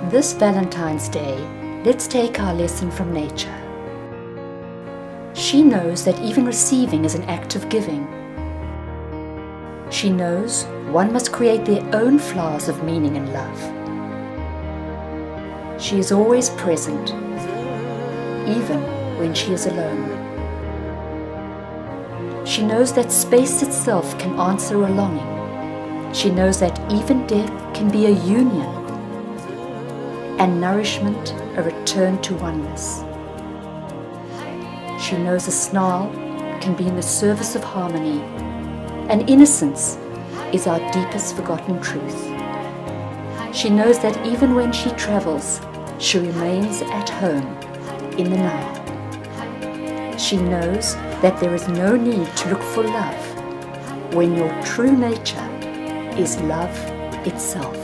This Valentine's Day, let's take our lesson from nature. She knows that even receiving is an act of giving. She knows one must create their own flowers of meaning and love. She is always present, even when she is alone. She knows that space itself can answer a longing. She knows that even death can be a union, and nourishment a return to oneness. She knows a snarl can be in the service of harmony, and innocence is our deepest forgotten truth. She knows that even when she travels, she remains at home in the now. She knows that there is no need to look for love when your true nature is love itself.